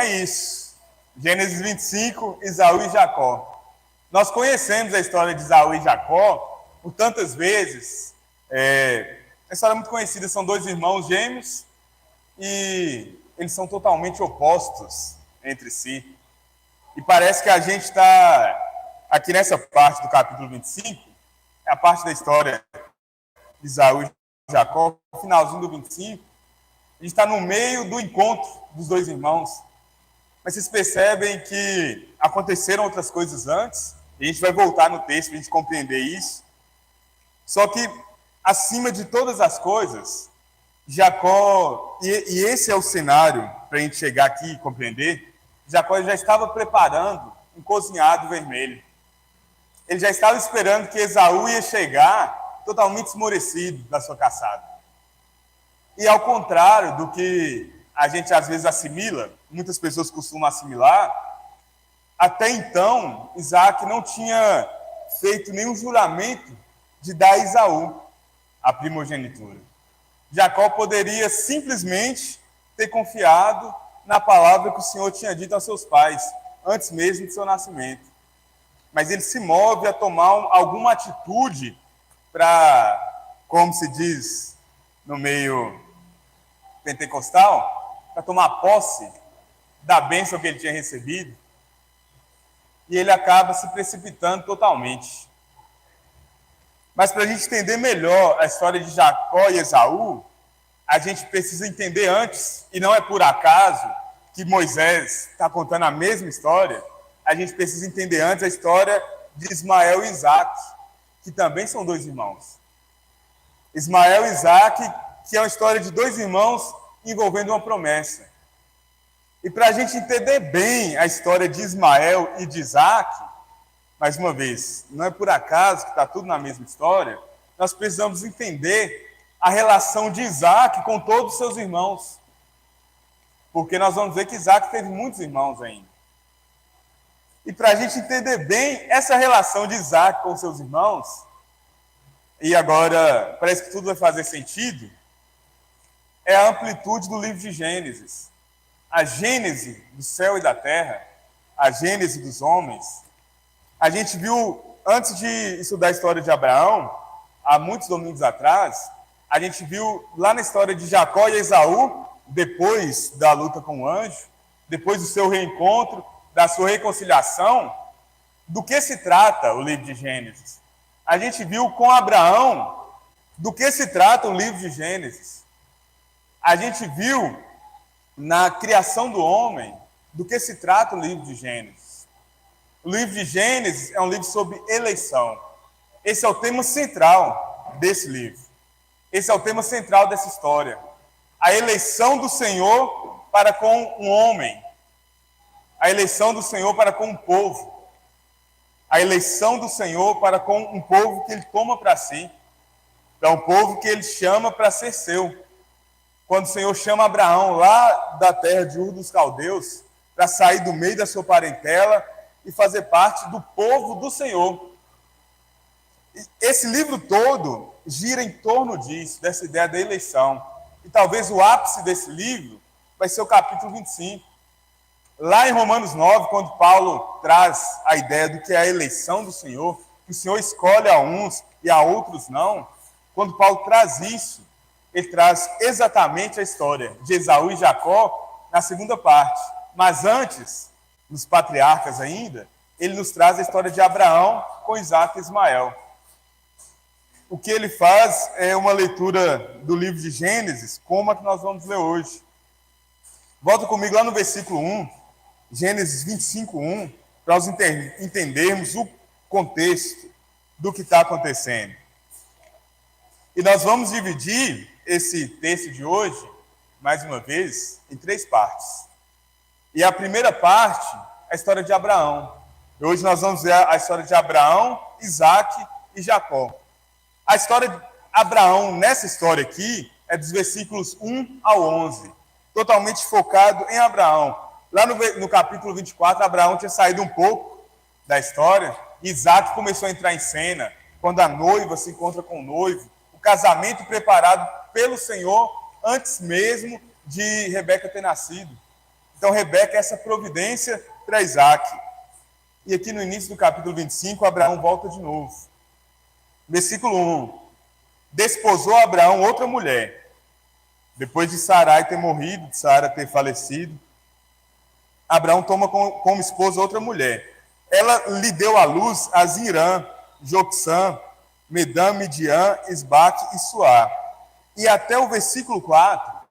é isso. Gênesis 25, Esaú e Jacó. Nós conhecemos a história de Esaú e Jacó por tantas vezes. A história é muito conhecida, são dois irmãos gêmeos e eles são totalmente opostos entre si. E parece que a gente está aqui nessa parte do capítulo 25, é a parte da história de Esaú e Jacó, no finalzinho do 25, a gente está no meio do encontro dos dois irmãos. Mas vocês percebem que aconteceram outras coisas antes, e a gente vai voltar no texto para a gente compreender isso. Só que, acima de todas as coisas, Jacó, e esse é o cenário para a gente chegar aqui e compreender, Jacó já estava preparando um cozinhado vermelho. Ele já estava esperando que Esaú ia chegar totalmente esmorecido da sua caçada. E ao contrário do que a gente às vezes assimila, muitas pessoas costumam assimilar, até então Isaac não tinha feito nenhum juramento de dar a Esaú a primogenitura. Jacó poderia simplesmente ter confiado na palavra que o Senhor tinha dito aos seus pais, antes mesmo de seu nascimento. Mas ele se move a tomar alguma atitude para, como se diz no meio pentecostal, para tomar posse da bênção que ele tinha recebido. E ele acaba se precipitando totalmente. Mas para a gente entender melhor a história de Jacó e Esaú, a gente precisa entender antes, e não é por acaso que Moisés está contando a mesma história, a gente precisa entender antes a história de Ismael e Isaac, que também são dois irmãos. Ismael e Isaac, que é uma história de dois irmãos envolvendo uma promessa. E para a gente entender bem a história de Ismael e de Isaac, mais uma vez, não é por acaso que está tudo na mesma história, nós precisamos entender a relação de Isaac com todos os seus irmãos. Porque nós vamos ver que Isaac teve muitos irmãos ainda. E para a gente entender bem essa relação de Isaac com seus irmãos, e agora parece que tudo vai fazer sentido, é a amplitude do livro de Gênesis. A gênese do céu e da terra, a gênese dos homens. A gente viu, antes de estudar a história de Abraão, há muitos domingos atrás, a gente viu lá na história de Jacó e Esaú, depois da luta com o anjo, depois do seu reencontro, da sua reconciliação, do que se trata o livro de Gênesis. A gente viu com Abraão do que se trata o livro de Gênesis. A gente viu na criação do homem do que se trata o livro de Gênesis. O livro de Gênesis é um livro sobre eleição. Esse é o tema central desse livro. Esse é o tema central dessa história. A eleição do Senhor para com um homem. A eleição do Senhor para com um povo. A eleição do Senhor para com um povo que ele toma para si. É um povo que ele chama para ser seu. Quando o Senhor chama Abraão lá da terra de Ur dos Caldeus, para sair do meio da sua parentela e fazer parte do povo do Senhor. Esse livro todo gira em torno disso, dessa ideia da eleição. E talvez o ápice desse livro vai ser o capítulo 25. Lá em Romanos 9, quando Paulo traz a ideia do que é a eleição do Senhor, que o Senhor escolhe a uns e a outros não, quando Paulo traz isso, ele traz exatamente a história de Esaú e Jacó na segunda parte. Mas antes, nos patriarcas ainda, ele nos traz a história de Abraão com Isaac e Ismael. O que ele faz é uma leitura do livro de Gênesis, como a que nós vamos ler hoje. Volta comigo lá no versículo 1, Gênesis 25, 1, para nós entendermos o contexto do que está acontecendo. E nós vamos dividir esse texto de hoje, mais uma vez, em 3 partes. E a primeira parte é a história de Abraão. E hoje nós vamos ver a história de Abraão, Isaac e Jacó. A história de Abraão, nessa história aqui, é dos versículos 1 ao 11, totalmente focado em Abraão. Lá no capítulo 24, Abraão tinha saído um pouco da história, e Isaac começou a entrar em cena, quando a noiva se encontra com o noivo, o casamento preparado pelo Senhor antes mesmo de Rebeca ter nascido. Então, Rebeca é essa providência para Isaac. E aqui no início do capítulo 25, Abraão volta de novo. Versículo 1. Desposou Abraão outra mulher. Depois de Sarai ter morrido, de Sara ter falecido, Abraão toma como esposa outra mulher. Ela lhe deu à luz a Zirã, Joksã, Medã, Midian, Isbaque e Suá. E até o versículo 4,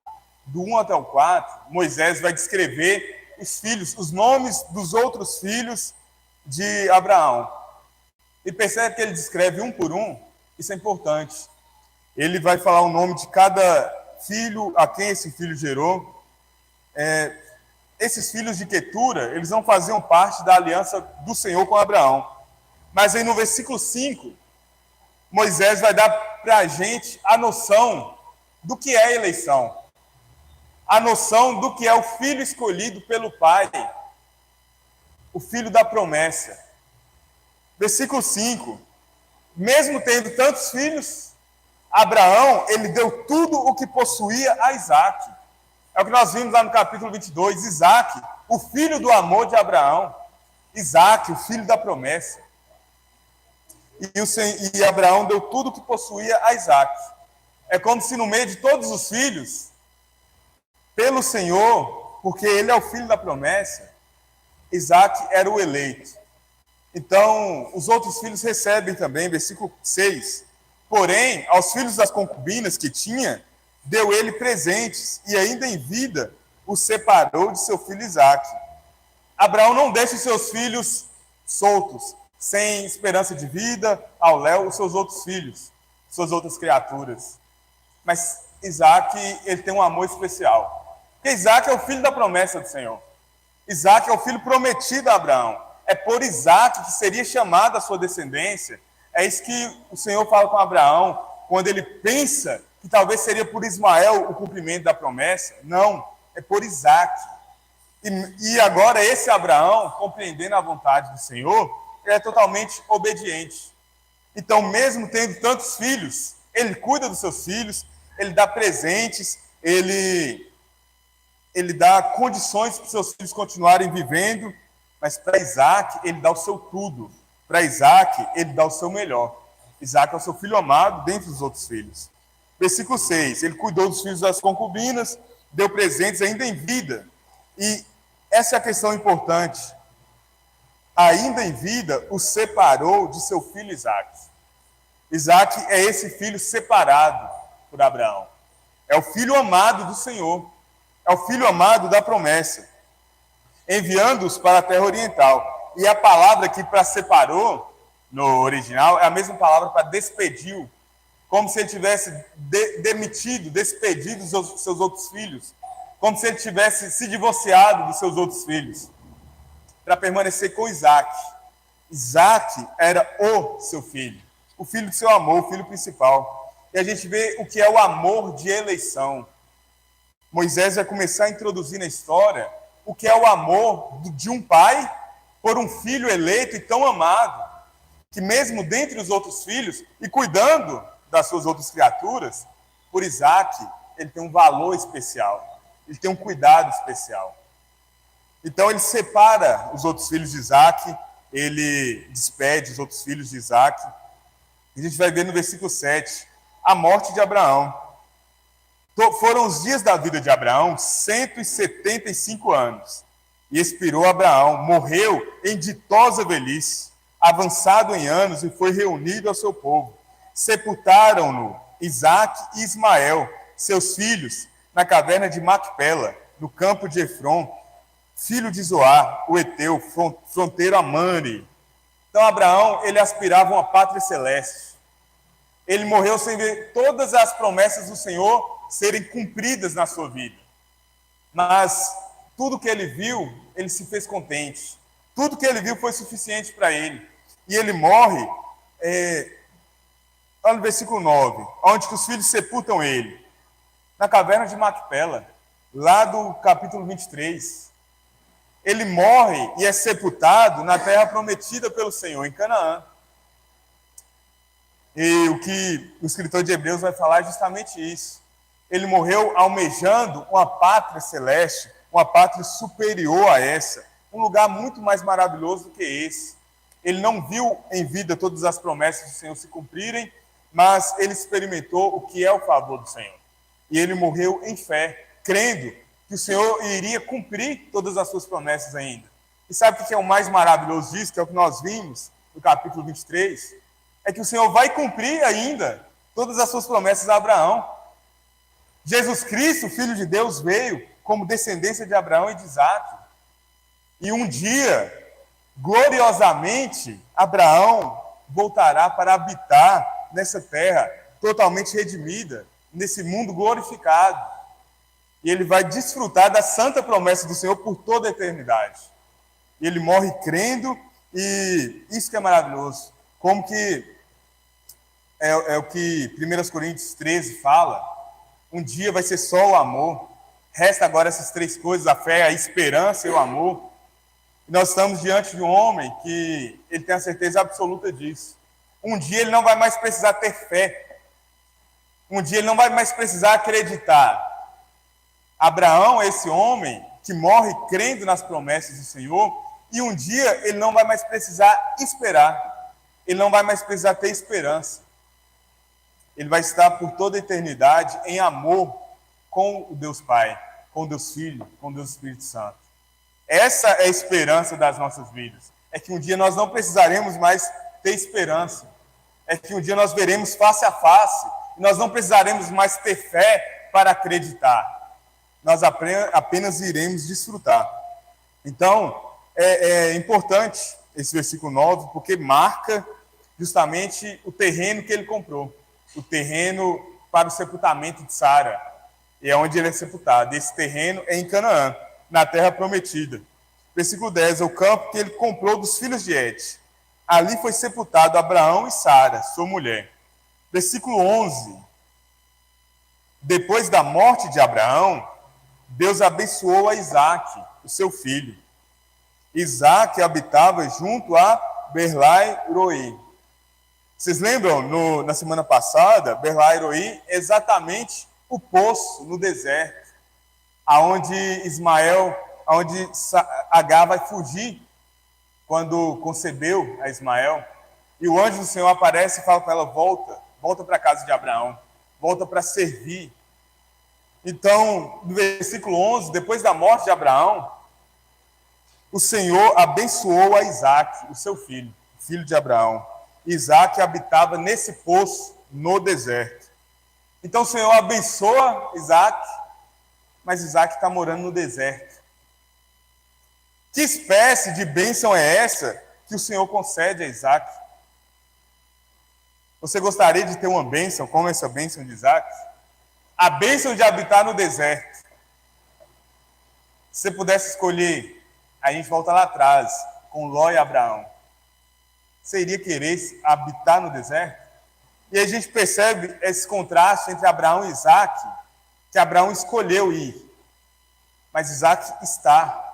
do 1 até o 4, Moisés vai descrever os filhos, os nomes dos outros filhos de Abraão. E percebe que ele descreve um por um, isso é importante. Ele vai falar o nome de cada filho, a quem esse filho gerou. Esses filhos de Quetura, eles não faziam parte da aliança do Senhor com Abraão. Mas aí no versículo 5, Moisés vai dar para a gente a noção do que é eleição. A noção do que é o filho escolhido pelo Pai. O filho da promessa. Versículo 5. Mesmo tendo tantos filhos, Abraão, ele deu tudo o que possuía a Isaac. É o que nós vimos lá no capítulo 22. Isaac, o filho do amor de Abraão. Isaac, o filho da promessa. E Abraão deu tudo o que possuía a Isaac. É como se no meio de todos os filhos, pelo Senhor, porque ele é o filho da promessa, Isaac era o eleito. Então, os outros filhos recebem também, versículo 6. Porém, aos filhos das concubinas que tinha, deu ele presentes, e ainda em vida os separou de seu filho Isaac. Abraão não deixa os seus filhos soltos, sem esperança de vida, ao léu, os seus outros filhos, suas outras criaturas. Mas Isaac, ele tem um amor especial. Porque Isaac é o filho da promessa do Senhor. Isaac é o filho prometido a Abraão. É por Isaac que seria chamada a sua descendência. É isso que o Senhor fala com Abraão, quando ele pensa que talvez seria por Ismael o cumprimento da promessa. Não, é por Isaac. E agora esse Abraão, compreendendo a vontade do Senhor, ele é totalmente obediente. Então, mesmo tendo tantos filhos, ele cuida dos seus filhos, ele dá presentes, ele dá condições para os seus filhos continuarem vivendo, mas para Isaac, ele dá o seu tudo. Para Isaac, ele dá o seu melhor. Isaac é o seu filho amado dentre os outros filhos. Versículo 6, ele cuidou dos filhos das concubinas, deu presentes ainda em vida. E essa é a questão importante. Ainda em vida, o separou de seu filho Isaac. Isaac é esse filho separado por Abraão. É o filho amado do Senhor. É o filho amado da promessa. Enviando-os para a terra oriental. E a palavra aqui para separou, no original, é a mesma palavra para despediu. Como se ele tivesse demitido, despedido dos seus outros filhos. Como se ele tivesse se divorciado dos seus outros filhos. Para permanecer com Isaac. Isaac era o seu filho. O filho do seu amor, o filho principal. E a gente vê o que é o amor de eleição. Moisés vai começar a introduzir na história o que é o amor de um pai por um filho eleito e tão amado, que mesmo dentre os outros filhos, e cuidando das suas outras criaturas, por Isaac, ele tem um valor especial, ele tem um cuidado especial. Então ele separa os outros filhos de Isaac, ele despede os outros filhos de Isaac. E a gente vai ver no versículo 7, a morte de Abraão. Foram os dias da vida de Abraão 175 anos. E expirou Abraão, morreu em ditosa velhice, avançado em anos, e foi reunido ao seu povo. Sepultaram-no Isaac e Ismael, seus filhos, na caverna de Macpela, no campo de Efron, filho de Zoar, o Eteu, fronteiro a Mamre. Então Abraão, ele aspirava uma pátria celeste. Ele morreu sem ver todas as promessas do Senhor serem cumpridas na sua vida. Mas tudo que ele viu, ele se fez contente. Tudo que ele viu foi suficiente para ele. E ele morre, olha no versículo 9, onde que os filhos sepultam ele. Na caverna de Macpela, lá do capítulo 23. Ele morre e é sepultado na terra prometida pelo Senhor, em Canaã. E o que o escritor de Hebreus vai falar é justamente isso. Ele morreu almejando uma pátria celeste, uma pátria superior a essa, um lugar muito mais maravilhoso do que esse. Ele não viu em vida todas as promessas do Senhor se cumprirem, mas ele experimentou o que é o favor do Senhor. E ele morreu em fé, crendo que o Senhor iria cumprir todas as suas promessas ainda. E sabe o que é o mais maravilhoso disso, que é o que nós vimos no capítulo 23? É que o Senhor vai cumprir ainda todas as suas promessas a Abraão. Jesus Cristo, Filho de Deus, veio como descendência de Abraão e de Isaac. E um dia, gloriosamente, Abraão voltará para habitar nessa terra totalmente redimida, nesse mundo glorificado. E ele vai desfrutar da santa promessa do Senhor por toda a eternidade. E ele morre crendo, e isso que é maravilhoso. Como que é o que 1 Coríntios 13 fala, um dia vai ser só o amor. Resta agora essas três coisas, a fé, a esperança e o amor. E nós estamos diante de um homem que ele tem a certeza absoluta disso. Um dia ele não vai mais precisar ter fé. Um dia ele não vai mais precisar acreditar. Abraão é esse homem que morre crendo nas promessas do Senhor, e um dia ele não vai mais precisar esperar. Ele não vai mais precisar ter esperança. Ele vai estar por toda a eternidade em amor com o Deus Pai, com o Deus Filho, com o Deus Espírito Santo. Essa é a esperança das nossas vidas. É que um dia nós não precisaremos mais ter esperança. É que um dia nós veremos face a face, e nós não precisaremos mais ter fé para acreditar. Nós apenas iremos desfrutar. Então, é importante esse versículo 9, porque marca justamente o terreno que ele comprou. O terreno para o sepultamento de Sara. E é onde ele é sepultado. Esse terreno é em Canaã, na terra prometida. Versículo 10, é o campo que ele comprou dos filhos de Et. Ali foi sepultado Abraão e Sara, sua mulher. Versículo 11, depois da morte de Abraão, Deus abençoou a Isaque, o seu filho. Isaque habitava junto a Berlai-Roi. Vocês lembram, na semana passada, Berlai-Roi é exatamente o poço no deserto, aonde Agar vai fugir quando concebeu a Ismael. E o anjo do Senhor aparece e fala para ela, volta para a casa de Abraão, volta para servir. Então, no versículo 11, depois da morte de Abraão, o Senhor abençoou a Isaque, o seu filho, filho de Abraão. Isaque habitava nesse poço no deserto. Então o Senhor abençoa Isaque, mas Isaque está morando no deserto. Que espécie de bênção é essa que o Senhor concede a Isaque? Você gostaria de ter uma bênção como essa bênção de Isaque? A bênção de habitar no deserto. Se você pudesse escolher, a gente volta lá atrás, com Ló e Abraão. Você iria querer habitar no deserto? E a gente percebe esse contraste entre Abraão e Isaque, que Abraão escolheu ir, mas Isaque está.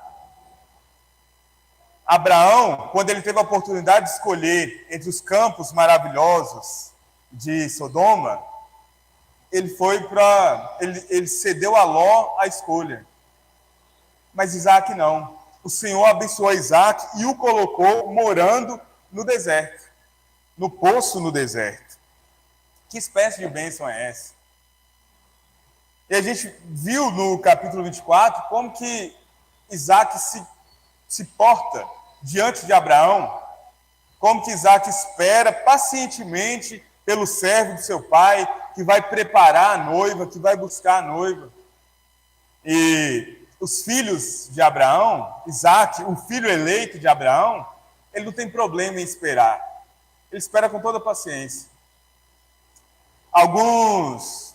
Abraão, quando ele teve a oportunidade de escolher entre os campos maravilhosos de Sodoma, ele cedeu a Ló a escolha. Mas Isaque não. O Senhor abençoou Isaque e o colocou morando no deserto, no poço no deserto. Que espécie de bênção é essa? E a gente viu no capítulo 24 como que Isaque se porta diante de Abraão, como que Isaque espera pacientemente pelo servo do seu pai, que vai preparar a noiva, que vai buscar a noiva. E os filhos de Abraão, Isaque, o filho eleito de Abraão, ele não tem problema em esperar. Ele espera com toda a paciência. Alguns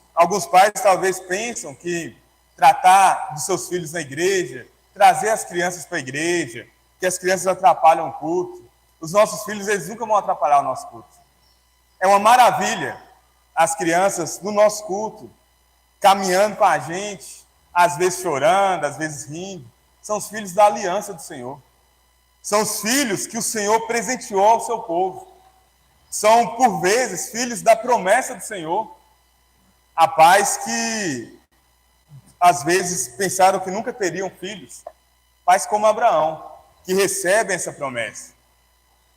pais talvez pensam que tratar dos seus filhos na igreja, trazer as crianças para a igreja, que as crianças atrapalham o culto. Os nossos filhos, eles nunca vão atrapalhar o nosso culto. É uma maravilha as crianças no nosso culto, caminhando com a gente, às vezes chorando, às vezes rindo. São os filhos da aliança do Senhor. São os filhos que o Senhor presenteou ao seu povo. São, por vezes, filhos da promessa do Senhor. Há pais que às vezes pensaram que nunca teriam filhos, pais como Abraão, que recebem essa promessa.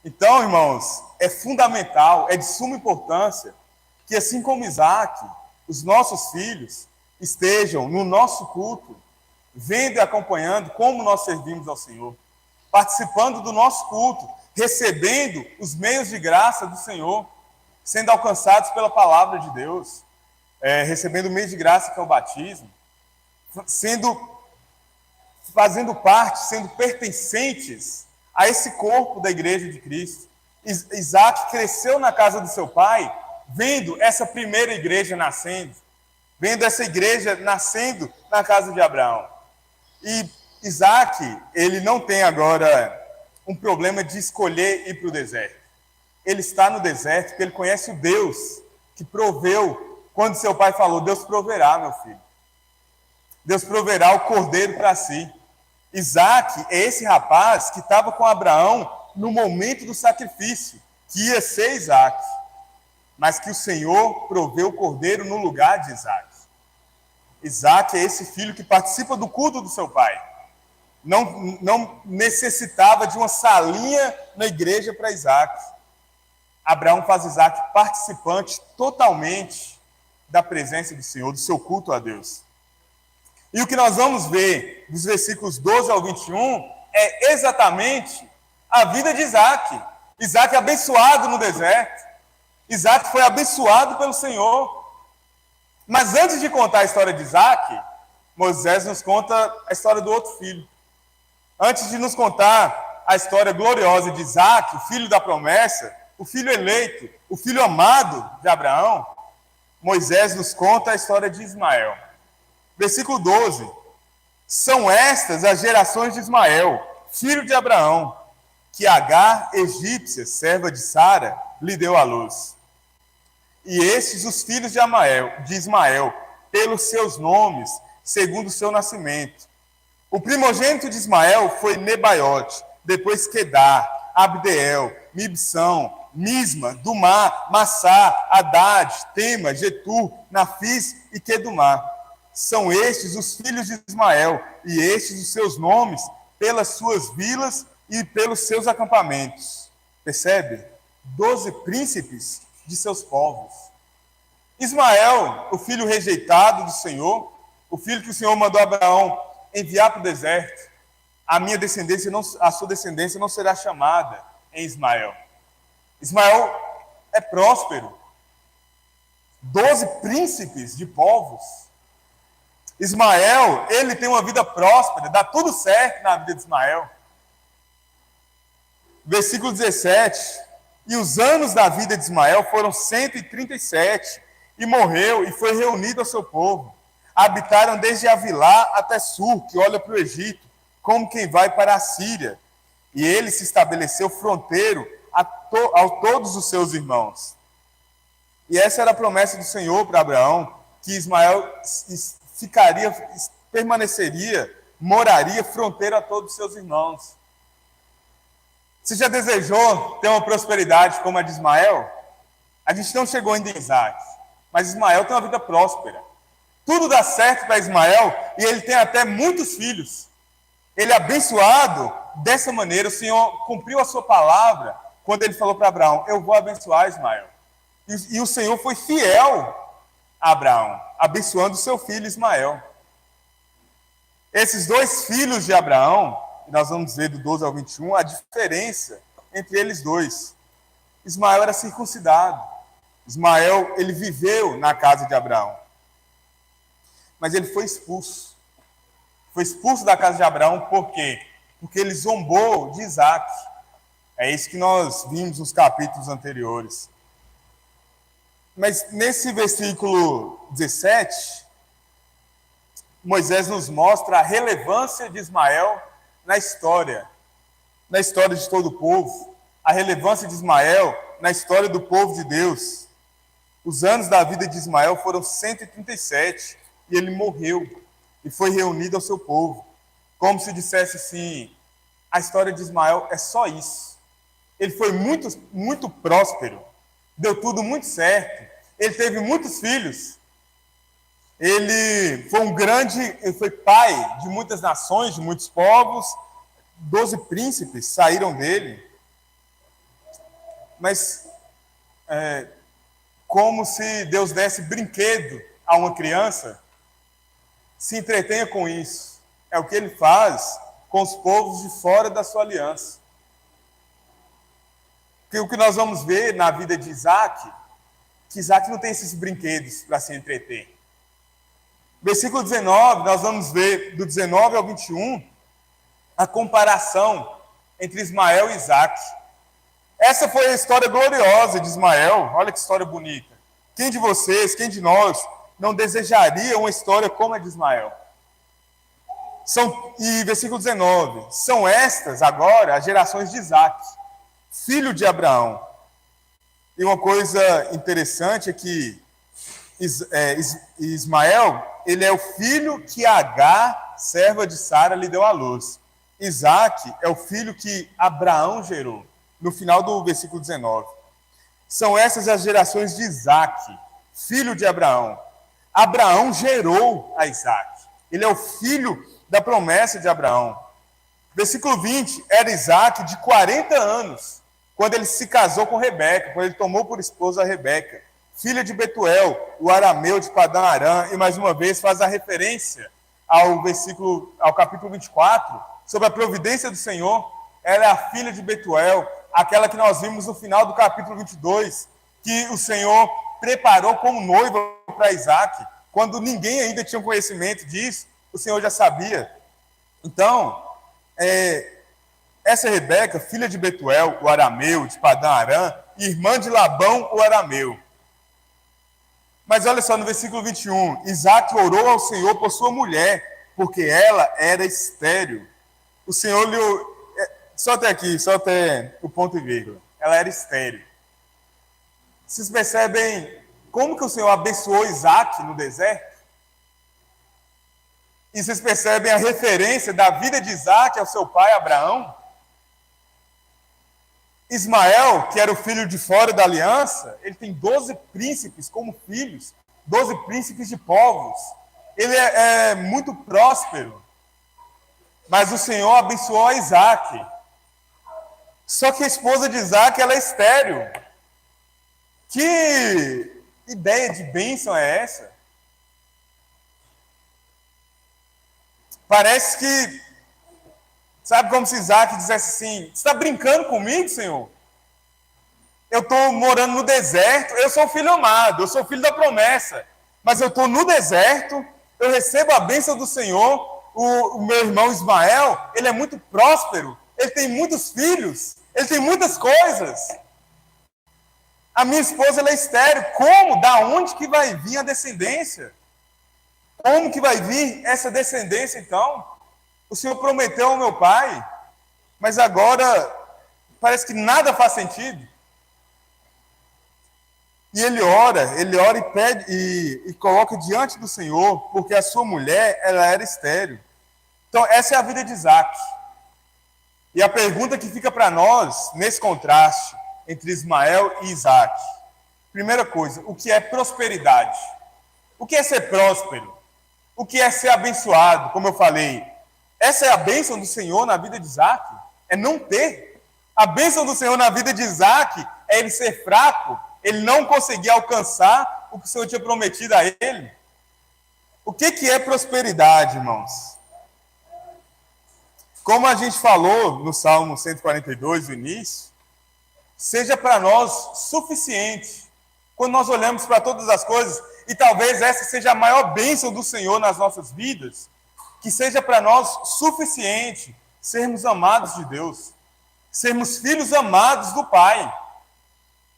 Então, irmãos, é fundamental, é de suma importância que, assim como Isaac, os nossos filhos estejam no nosso culto, vendo e acompanhando como nós servimos ao Senhor, participando do nosso culto, recebendo os meios de graça do Senhor, sendo alcançados pela palavra de Deus, recebendo o meio de graça que é o batismo, fazendo parte, sendo pertencentes a esse corpo da igreja de Cristo. Isaac cresceu na casa do seu pai, vendo essa primeira igreja nascendo, vendo essa igreja nascendo na casa de Abraão. E Isaac, ele não tem agora um problema de escolher ir para o deserto. Ele está no deserto porque ele conhece o Deus que proveu, quando seu pai falou, Deus proverá, meu filho. Deus proverá o cordeiro para si. Isaac é esse rapaz que estava com Abraão no momento do sacrifício, que ia ser Isaac, mas que o Senhor proveu o cordeiro no lugar de Isaac. Isaac é esse filho que participa do culto do seu pai. Não necessitava de uma salinha na igreja para Isaac. Abraão faz Isaac participante totalmente da presença do Senhor, do seu culto a Deus. E o que nós vamos ver dos versículos 12 ao 21 é exatamente a vida de Isaac. Isaac é abençoado no deserto. Isaac foi abençoado pelo Senhor. Mas antes de contar a história de Isaac, Moisés nos conta a história do outro filho. Antes de nos contar a história gloriosa de Isaac, o filho da promessa, o filho eleito, o filho amado de Abraão, Moisés nos conta a história de Ismael. Versículo 12. São estas as gerações de Ismael, filho de Abraão, que Agar, egípcia, serva de Sara, lhe deu à luz. E estes os filhos de Ismael, pelos seus nomes, segundo o seu nascimento. O primogênito de Ismael foi Nebaiote, depois Quedar, Abdeel, Mibsão, Misma, Dumá, Massá, Haddad, Tema, Getur, Nafis e Quedumá. São estes os filhos de Ismael, e estes os seus nomes, pelas suas vilas e pelos seus acampamentos. Percebe? 12 príncipes de seus povos. Ismael, o filho rejeitado do Senhor, o filho que o Senhor mandou Abraão enviar para o deserto. A sua descendência não será chamada em Ismael. Ismael é próspero. 12 príncipes de povos. Ismael, ele tem uma vida próspera, dá tudo certo na vida de Ismael. Versículo 17. E os anos da vida de Ismael foram 137, e morreu e foi reunido ao seu povo. Habitaram desde Avilá até Sur, que olha para o Egito, como quem vai para a Síria. E ele se estabeleceu fronteiro a todos os seus irmãos. E essa era a promessa do Senhor para Abraão, que Ismael permaneceria, moraria fronteiro a todos os seus irmãos. Você já desejou ter uma prosperidade como a de Ismael? A gente não chegou ainda em Isaac, mas Ismael tem uma vida próspera. Tudo dá certo para Ismael e ele tem até muitos filhos. Ele é abençoado dessa maneira. O Senhor cumpriu a sua palavra quando ele falou para Abraão, eu vou abençoar Ismael. E o Senhor foi fiel a Abraão, abençoando o seu filho Ismael. Esses dois filhos de Abraão, nós vamos ver do 12 ao 21, a diferença entre eles dois. Ismael era circuncidado. Ismael, ele viveu na casa de Abraão. Mas ele foi expulso. Foi expulso da casa de Abraão por quê? Porque ele zombou de Isaac. É isso que nós vimos nos capítulos anteriores. Mas nesse versículo 17, Moisés nos mostra a relevância de Ismael na história de todo o povo, a relevância de Ismael na história do povo de Deus. Os anos da vida de Ismael foram 137 e ele morreu e foi reunido ao seu povo. Como se dissesse assim, a história de Ismael é só isso. Ele foi muito, muito próspero, deu tudo muito certo, ele teve muitos filhos, Ele foi pai de muitas nações, de muitos povos, 12 príncipes saíram dele, mas como se Deus desse brinquedo a uma criança, se entretenha com isso. É o que ele faz com os povos de fora da sua aliança. Porque o que nós vamos ver na vida de Isaac, que Isaac não tem esses brinquedos para se entreter. Versículo 19, nós vamos ver do 19 ao 21, a comparação entre Ismael e Isaac. Essa foi a história gloriosa de Ismael. Olha que história bonita. Quem de vocês, quem de nós, não desejaria uma história como a de Ismael? E versículo 19. São estas, agora, as gerações de Isaac, filho de Abraão. E uma coisa interessante é que Ismael, ele é o filho que Agar, serva de Sara, lhe deu à luz. Isaac é o filho que Abraão gerou, no final do versículo 19. São essas as gerações de Isaac, filho de Abraão. Abraão gerou a Isaac. Ele é o filho da promessa de Abraão. Versículo 20, era Isaac de 40 anos, quando ele se casou com Rebeca, quando ele tomou por esposa a Rebeca, filha de Betuel, o arameu de Padã Arã, e mais uma vez faz a referência ao capítulo 24, sobre a providência do Senhor. Ela é a filha de Betuel, aquela que nós vimos no final do capítulo 22, que o Senhor preparou como noiva para Isaac, quando ninguém ainda tinha conhecimento disso, o Senhor já sabia. Então, essa Rebeca, filha de Betuel, o arameu de Padã Arã, irmã de Labão, o arameu. Mas olha só, no versículo 21, Isaac orou ao Senhor por sua mulher, porque ela era estéril. O Senhor lhe... Só até o ponto e vírgula. Ela era estéril. Vocês percebem como que o Senhor abençoou Isaac no deserto? E vocês percebem a referência da vida de Isaac ao seu pai Abraão? Ismael, que era o filho de fora da aliança, ele tem 12 príncipes como filhos, 12 príncipes de povos. Ele é muito próspero. Mas o Senhor abençoou a Isaac. Só que a esposa de Isaac, ela é estéril. Que ideia de bênção é essa? Parece que, sabe, como se Isaac dissesse assim: você está brincando comigo, Senhor? Eu estou morando no deserto, eu sou filho amado, eu sou filho da promessa, mas eu estou no deserto, eu recebo a bênção do Senhor. O meu irmão Ismael, ele é muito próspero, ele tem muitos filhos, ele tem muitas coisas. A minha esposa, ela é estéril. Como? Da onde que vai vir a descendência? Como que vai vir essa descendência, então? O Senhor prometeu ao meu pai, mas agora parece que nada faz sentido. E ele ora e pede e coloca diante do Senhor, porque a sua mulher, ela era estéril. Então, essa é a vida de Isaac. E a pergunta que fica para nós, nesse contraste entre Ismael e Isaac. Primeira coisa, o que é prosperidade? O que é ser próspero? O que é ser abençoado? Como eu falei, essa é a bênção do Senhor na vida de Isaac? É não ter. A bênção do Senhor na vida de Isaac é ele ser fraco, ele não conseguir alcançar o que o Senhor tinha prometido a ele. O que é prosperidade, irmãos? Como a gente falou no Salmo 142, no início, seja para nós suficiente. Quando nós olhamos para todas as coisas, e talvez essa seja a maior bênção do Senhor nas nossas vidas, que seja para nós suficiente sermos amados de Deus, sermos filhos amados do Pai.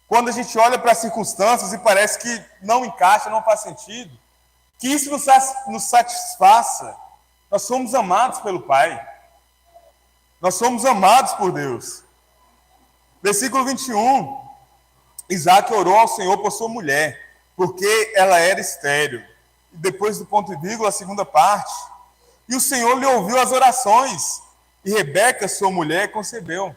Quando a gente olha para as circunstâncias e parece que não encaixa, não faz sentido, que isso nos satisfaça. Nós somos amados pelo Pai. Nós somos amados por Deus. Versículo 21. Isaac orou ao Senhor por sua mulher, porque ela era estéril. E depois do ponto e vírgula, a segunda parte. E o Senhor lhe ouviu as orações, e Rebeca, sua mulher, concebeu.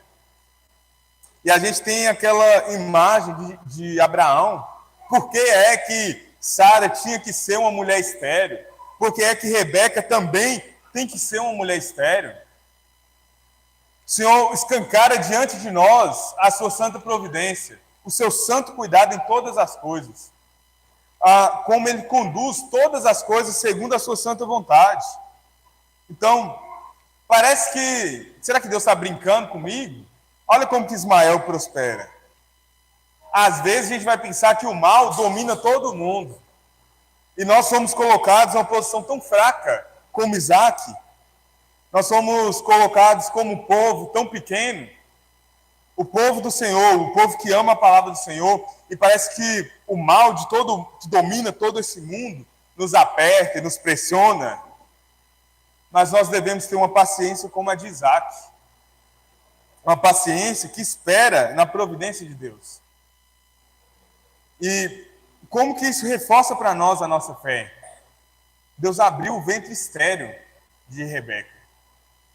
E a gente tem aquela imagem de Abraão. Por que é que Sara tinha que ser uma mulher estéril? Por que é que Rebeca também tem que ser uma mulher estéril? O Senhor escancara diante de nós a sua santa providência, o seu santo cuidado em todas as coisas, como Ele conduz todas as coisas segundo a sua santa vontade. Então, parece que... Será que Deus está brincando comigo? Olha como que Ismael prospera. Às vezes a gente vai pensar que o mal domina todo mundo. E nós somos colocados em uma posição tão fraca como Isaac. Nós somos colocados como um povo tão pequeno. O povo do Senhor, o povo que ama a palavra do Senhor. E parece que o mal que domina todo esse mundo nos aperta e nos pressiona. Mas nós devemos ter uma paciência como a de Isaac. Uma paciência que espera na providência de Deus. E como que isso reforça para nós a nossa fé? Deus abriu o ventre estéril de Rebeca.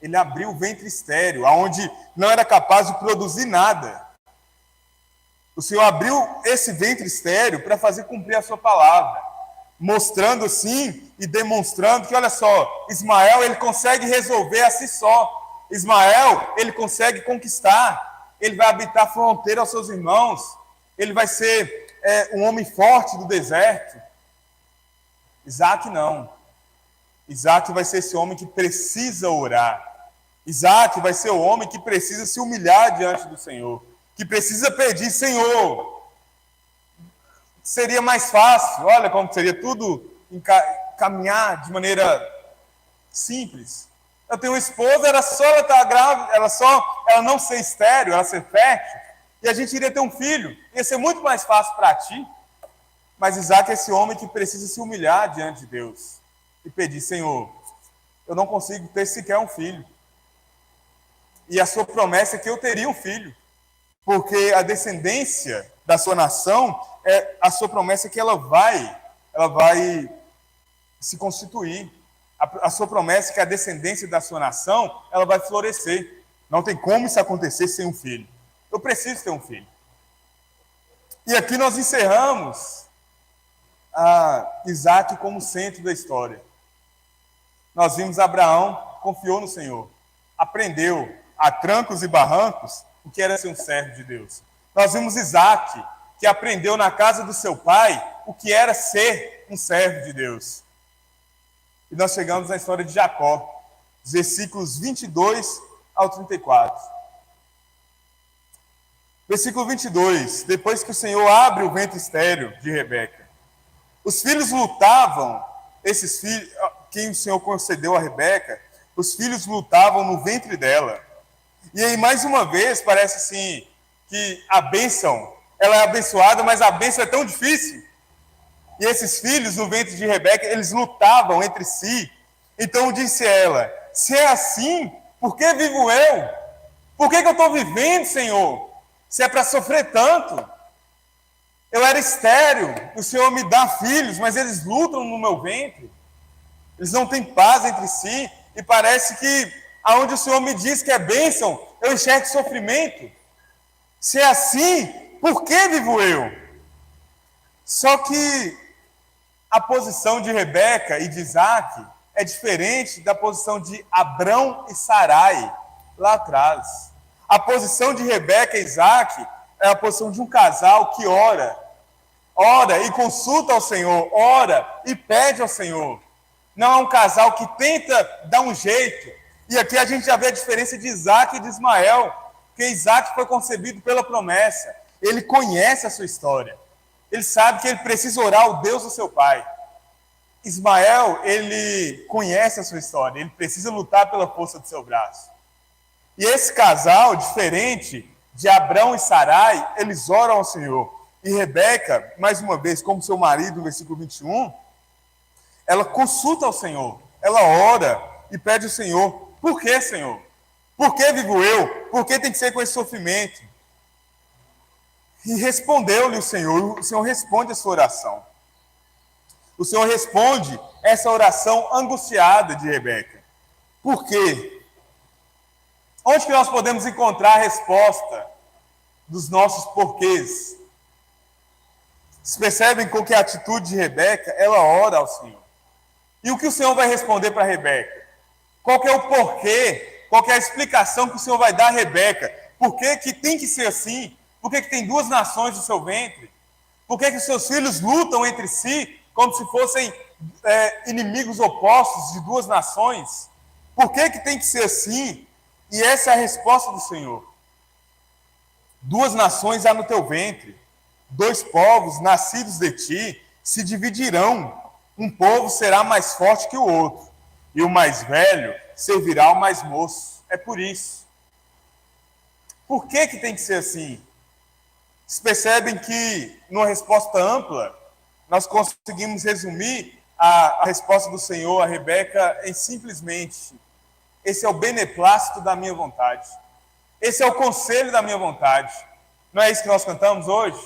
Ele abriu o ventre estéril, onde não era capaz de produzir nada. O Senhor abriu esse ventre estéril para fazer cumprir a sua palavra, mostrando assim e demonstrando que, olha só, Ismael ele consegue resolver a si só. Ismael ele consegue conquistar, ele vai habitar fronteira aos seus irmãos, ele vai ser um homem forte do deserto. Isaac não. Isaac vai ser esse homem que precisa orar. Isaac vai ser o homem que precisa se humilhar diante do Senhor, que precisa pedir: Senhor, seria mais fácil, olha como seria tudo caminhar de maneira simples. Eu tenho uma esposa, era só ela estar grávida, ela não ser estéril, ela ser fértil, e a gente iria ter um filho, ia ser muito mais fácil para ti. Mas Isaac é esse homem que precisa se humilhar diante de Deus e pedir: Senhor, eu não consigo ter sequer um filho. E a sua promessa é que eu teria um filho, porque a descendência da sua nação, a sua promessa é que ela vai se constituir. A sua promessa é que a descendência da sua nação, ela vai florescer. Não tem como isso acontecer sem um filho. Eu preciso ter um filho. E aqui nós encerramos Isaac como centro da história. Nós vimos Abraão, confiou no Senhor, aprendeu a trancos e barrancos o que era ser um servo de Deus. Nós vimos Isaac, que aprendeu na casa do seu pai o que era ser um servo de Deus. E nós chegamos na história de Jacó, versículos 22 ao 34. Versículo 22, depois que o Senhor abre o ventre estéril de Rebeca, os filhos lutavam, esses filhos, quem o Senhor concedeu a Rebeca, os filhos lutavam no ventre dela. E aí, mais uma vez, parece assim, que a bênção, ela é abençoada, mas a bênção é tão difícil. E esses filhos no ventre de Rebeca, eles lutavam entre si. Então disse ela: se é assim, por que vivo eu? Por que eu estou vivendo, Senhor? Se é para sofrer tanto. Eu era estéril, o Senhor me dá filhos, mas eles lutam no meu ventre. Eles não têm paz entre si. E parece que aonde o Senhor me diz que é bênção, eu enxergo sofrimento. Se é assim, por que vivo eu? Só que a posição de Rebeca e de Isaac é diferente da posição de Abrão e Sarai, lá atrás. A posição de Rebeca e Isaac é a posição de um casal que ora e consulta ao Senhor, ora e pede ao Senhor. Não é um casal que tenta dar um jeito. E aqui a gente já vê a diferença de Isaac e de Ismael, porque Isaac foi concebido pela promessa. Ele conhece a sua história. Ele sabe que ele precisa orar ao Deus do seu pai. Ismael, ele conhece a sua história. Ele precisa lutar pela força do seu braço. E esse casal, diferente de Abrão e Sarai, eles oram ao Senhor. E Rebeca, mais uma vez, como seu marido, no versículo 21, ela consulta ao Senhor. Ela ora e pede ao Senhor: por que, Senhor? Por que vivo eu? Por que tem que ser com esse sofrimento? E respondeu-lhe o Senhor responde a sua oração. O Senhor responde essa oração angustiada de Rebeca. Por quê? Onde que nós podemos encontrar a resposta dos nossos porquês? Vocês percebem com que a atitude de Rebeca, ela ora ao Senhor. E o que o Senhor vai responder para Rebeca? Qual que é o porquê? Qual que é a explicação que o Senhor vai dar a Rebeca? Por que que tem que ser assim? Por que que tem duas nações no seu ventre? Por que que os seus filhos lutam entre si como se fossem inimigos opostos de duas nações? Por que que tem que ser assim? E essa é a resposta do Senhor. Duas nações há no teu ventre, dois povos nascidos de ti se dividirão. Um povo será mais forte que o outro, e o mais velho servirá ao mais moço. É por isso. Por que que tem que ser assim? Vocês percebem que, numa resposta ampla, nós conseguimos resumir a resposta do Senhor a Rebeca em simplesmente: esse é o beneplácito da minha vontade. Esse é o conselho da minha vontade. Não é isso que nós cantamos hoje?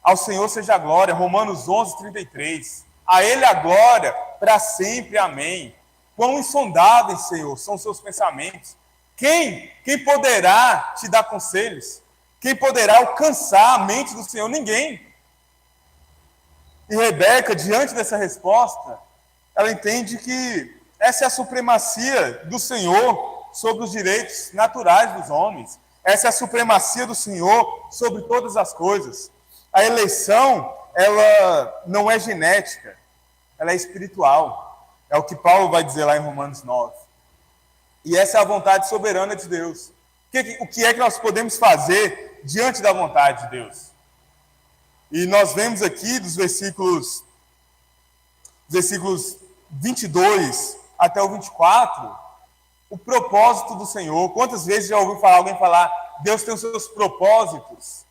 Ao Senhor seja a glória, Romanos 11, 33. A Ele a glória para sempre, amém. Quão insondáveis, Senhor, são os seus pensamentos. Quem poderá te dar conselhos? Quem poderá alcançar a mente do Senhor? Ninguém. E Rebeca, diante dessa resposta, ela entende que essa é a supremacia do Senhor sobre os direitos naturais dos homens. Essa é a supremacia do Senhor sobre todas as coisas. A eleição, ela não é genética, ela é espiritual. É o que Paulo vai dizer lá em Romanos 9. E essa é a vontade soberana de Deus. O que é que nós podemos fazer diante da vontade de Deus? E nós vemos aqui dos versículos 22 até o 24, o propósito do Senhor. Quantas vezes já ouviu alguém falar, Deus tem os seus propósitos?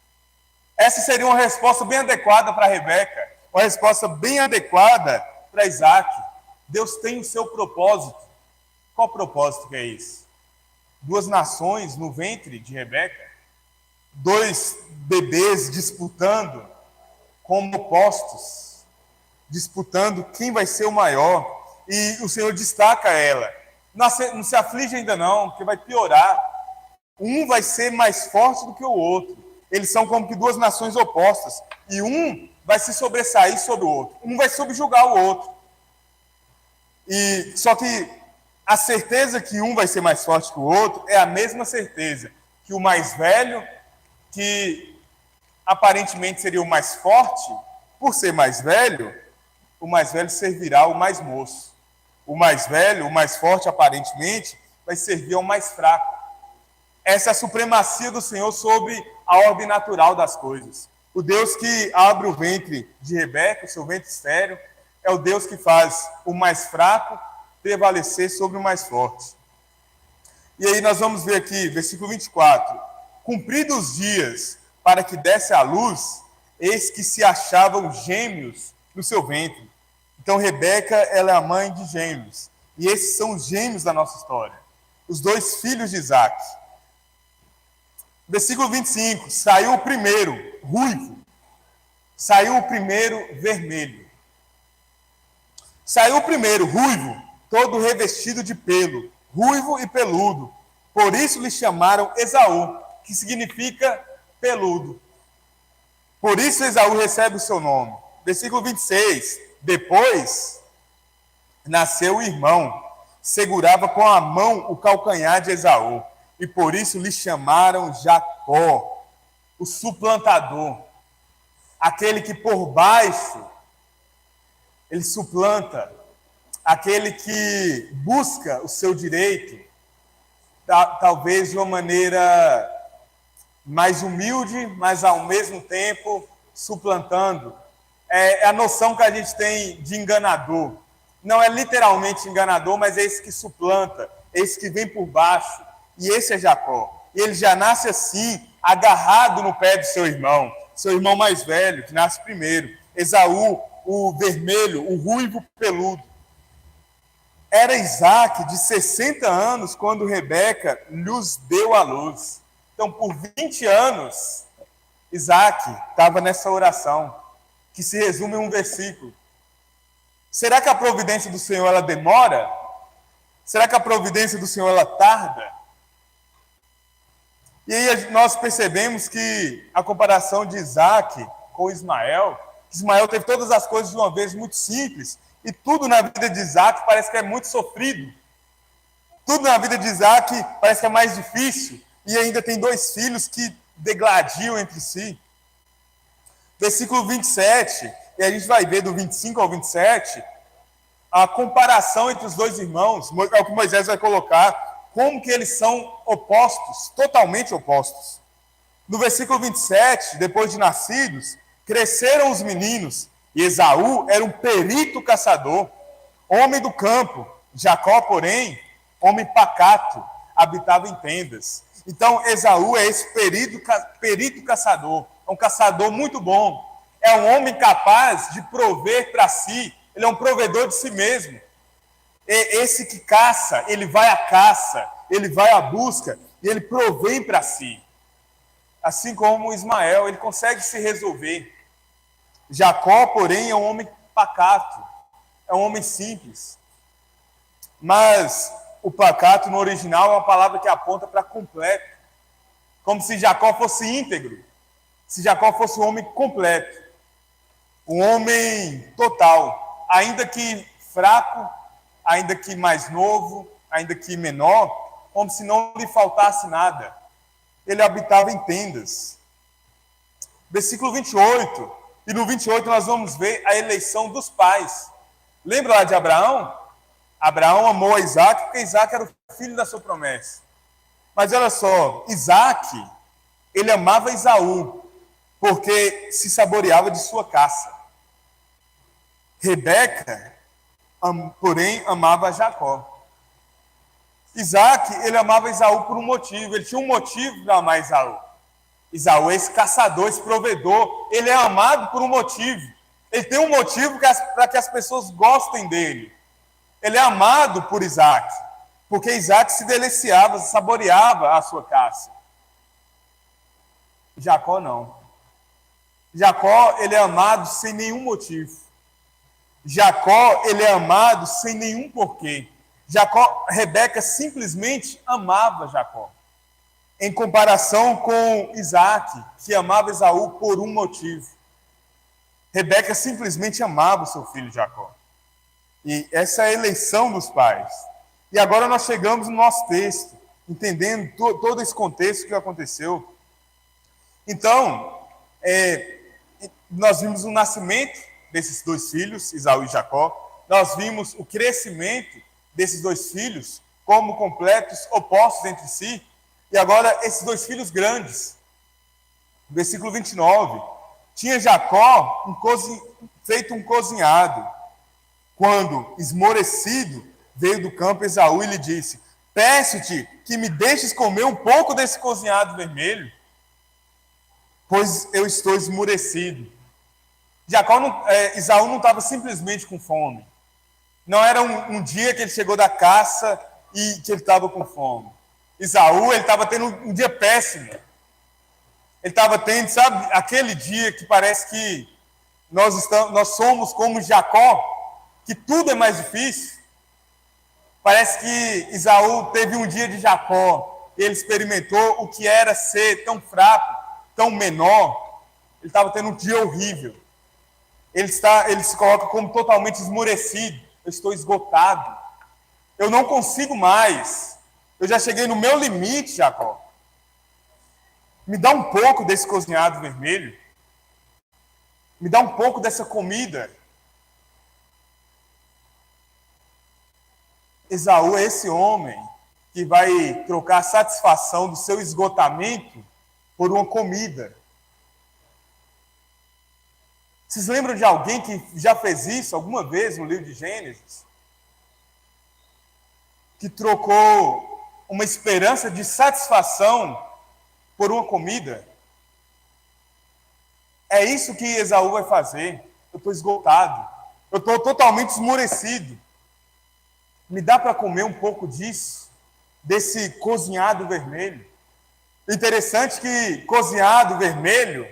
Essa seria uma resposta bem adequada para Rebeca, uma resposta bem adequada para Isaac. Deus tem o seu propósito. Qual propósito que é esse? Duas nações no ventre de Rebeca, dois bebês disputando como opostos, disputando quem vai ser o maior. E o Senhor destaca ela. Não se aflige ainda não, porque vai piorar. Um vai ser mais forte do que o outro. Eles são como que duas nações opostas. E um vai se sobressair sobre o outro. Um vai subjugar o outro. Só que a certeza que um vai ser mais forte que o outro é a mesma certeza que o mais velho, que aparentemente seria o mais forte, por ser mais velho, o mais velho servirá ao mais moço. O mais velho, o mais forte aparentemente, vai servir ao mais fraco. Essa é a supremacia do Senhor sobre a ordem natural das coisas. O Deus que abre o ventre de Rebeca, o seu ventre estéril, é o Deus que faz o mais fraco prevalecer sobre o mais forte. E aí nós vamos ver aqui, versículo 24. Cumpridos os dias para que desse à luz, eis que se achavam gêmeos no seu ventre. Então Rebeca, ela é a mãe de gêmeos. E esses são os gêmeos da nossa história. Os dois filhos de Isaac. Versículo 25. Saiu o primeiro, ruivo. Saiu o primeiro, vermelho. Saiu o primeiro, ruivo, todo revestido de pelo, ruivo e peludo. Por isso lhe chamaram Esaú, que significa peludo. Por isso Esaú recebe o seu nome. Versículo 26. Depois nasceu o irmão, segurava com a mão o calcanhar de Esaú, e por isso lhe chamaram Jacó, o suplantador, aquele que por baixo ele suplanta, aquele que busca o seu direito, talvez de uma maneira mais humilde, mas ao mesmo tempo suplantando. É a noção que a gente tem de enganador. Não é literalmente enganador, mas é esse que suplanta, é esse que vem por baixo. E esse é Jacó. E ele já nasce assim, agarrado no pé do seu irmão mais velho, que nasce primeiro. Esaú, o vermelho, o ruivo peludo. Era Isaac de 60 anos quando Rebeca lhes deu à luz. Então, por 20 anos, Isaac estava nessa oração, que se resume em um versículo. Será que a providência do Senhor ela demora? Será que a providência do Senhor ela tarda? E aí nós percebemos que a comparação de Isaac com Ismael. Ismael teve todas as coisas de uma vez muito simples, e tudo na vida de Isaac parece que é muito sofrido. Tudo na vida de Isaac parece que é mais difícil, e ainda tem 2 filhos que degladiam entre si. Versículo 27, e a gente vai ver do 25 ao 27, a comparação entre os 2 irmãos, é o que Moisés vai colocar, como que eles são opostos, totalmente opostos. No versículo 27, depois de nascidos, cresceram os meninos, e Esaú era um perito caçador, homem do campo. Jacó, porém, homem pacato, habitava em tendas. Então, Esaú é esse perito caçador, é um caçador muito bom, é um homem capaz de prover para si, ele é um provedor de si mesmo. Esse que caça, ele vai à caça, ele vai à busca, e ele provém para si. Assim como Ismael, ele consegue se resolver. Jacó, porém, é um homem pacato, é um homem simples. Mas o pacato no original é uma palavra que aponta para completo. Como se Jacó fosse íntegro. Se Jacó fosse um homem completo. Um homem total. Ainda que fraco, ainda que mais novo, ainda que menor, como se não lhe faltasse nada. Ele habitava em tendas. Versículo 28. E no 28 nós vamos ver a eleição dos pais. Lembra lá de Abraão? Abraão amou a Isaac porque Isaac era o filho da sua promessa. Mas olha só, Isaac, ele amava Esaú porque se saboreava de sua caça. Rebeca, porém, amava Jacó. Isaac, ele amava Esaú por um motivo. Ele tinha um motivo para amar Esaú. Esaú é esse caçador, esse provedor. Ele é amado por um motivo. Ele tem um motivo para que as pessoas gostem dele. Ele é amado por Isaac, porque Isaac se deliciava, saboreava a sua caça. Jacó não. Jacó, ele é amado sem nenhum motivo. Jacó, ele é amado sem nenhum porquê. Rebeca simplesmente amava Jacó. Em comparação com Isaac, que amava Esaú por um motivo. Rebeca simplesmente amava o seu filho Jacó. E essa é a eleição dos pais. E agora nós chegamos no nosso texto, entendendo todo esse contexto que aconteceu. Então, nós vimos o nascimento desses 2 filhos, Esaú e Jacó. Nós vimos o crescimento desses 2 filhos como completos opostos entre si. E agora, esses 2 filhos grandes. Versículo 29. Tinha Jacó feito um cozinhado. Quando, esmorecido, veio do campo Esaú e lhe disse: peço-te que me deixes comer um pouco desse cozinhado vermelho, pois eu estou esmorecido. Esaú não estava simplesmente com fome. Não era um dia que ele chegou da caça e que ele estava com fome. Esaú, ele estava tendo um dia péssimo. Ele estava tendo, sabe, aquele dia que parece que nós somos como Jacó, que tudo é mais difícil. Parece que Esaú teve um dia de Jacó, ele experimentou o que era ser tão fraco, tão menor. Ele estava tendo um dia horrível. Ele se coloca como totalmente esmorecido. Eu estou esgotado. Eu não consigo mais. Eu já cheguei no meu limite, Jacó. Me dá um pouco desse cozinhado vermelho. Me dá um pouco dessa comida. Esaú é esse homem que vai trocar a satisfação do seu esgotamento por uma comida. Vocês lembram de alguém que já fez isso alguma vez no livro de Gênesis? Que trocou uma esperança de satisfação por uma comida? É isso que Esaú vai fazer. Eu estou esgotado. Eu estou totalmente esmorecido. Me dá para comer um pouco disso, desse cozinhado vermelho? O interessante é que cozinhado vermelho,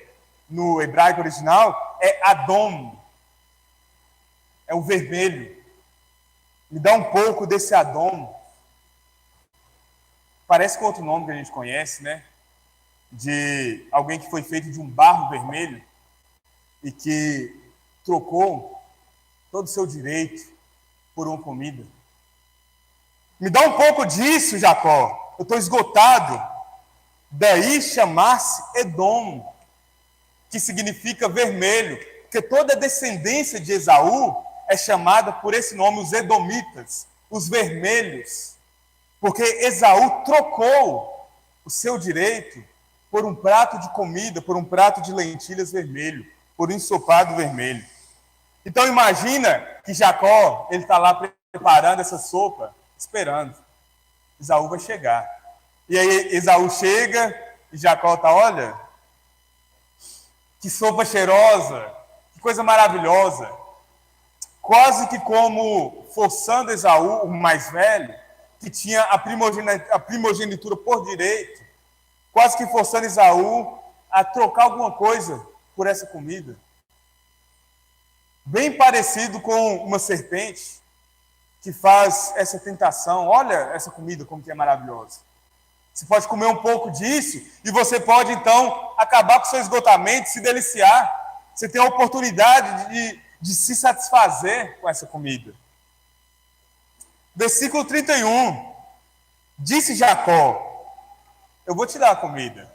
no hebraico original, é Adom. É o vermelho. Me dá um pouco desse Adom. Parece com outro nome que a gente conhece, né? De alguém que foi feito de um barro vermelho. e que trocou todo o seu direito por uma comida. Me dá um pouco disso, Jacó. Eu estou esgotado. Daí chamar-se Edom, que significa vermelho, porque toda a descendência de Esaú é chamada por esse nome, os Edomitas, os vermelhos, porque Esaú trocou o seu direito por um prato de comida, por um prato de lentilhas vermelho, por um ensopado vermelho. Então imagina que Jacó, ele está lá preparando essa sopa, esperando. Esaú vai chegar. E aí Esaú chega e Jacó está, olha, que sopa cheirosa, que coisa maravilhosa. Quase que como forçando Esaú, o mais velho, que tinha a primogenitura por direito, quase que forçando Esaú a trocar alguma coisa por essa comida. Bem parecido com uma serpente que faz essa tentação. Olha essa comida como que é maravilhosa. Você pode comer um pouco disso e você pode, então, acabar com o seu esgotamento, se deliciar. Você tem a oportunidade de se satisfazer com essa comida. Versículo 31. Disse Jacó, eu vou te dar a comida.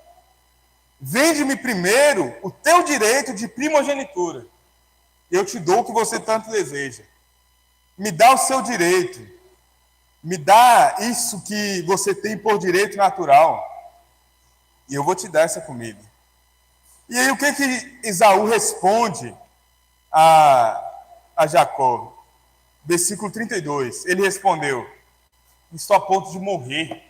Vende-me primeiro o teu direito de primogenitura. Eu te dou o que você tanto deseja. Me dá o seu direito. Me dá isso que você tem por direito natural. E eu vou te dar essa comida. E aí o que Esaú responde a Jacó? Versículo 32. Ele respondeu, estou a ponto de morrer.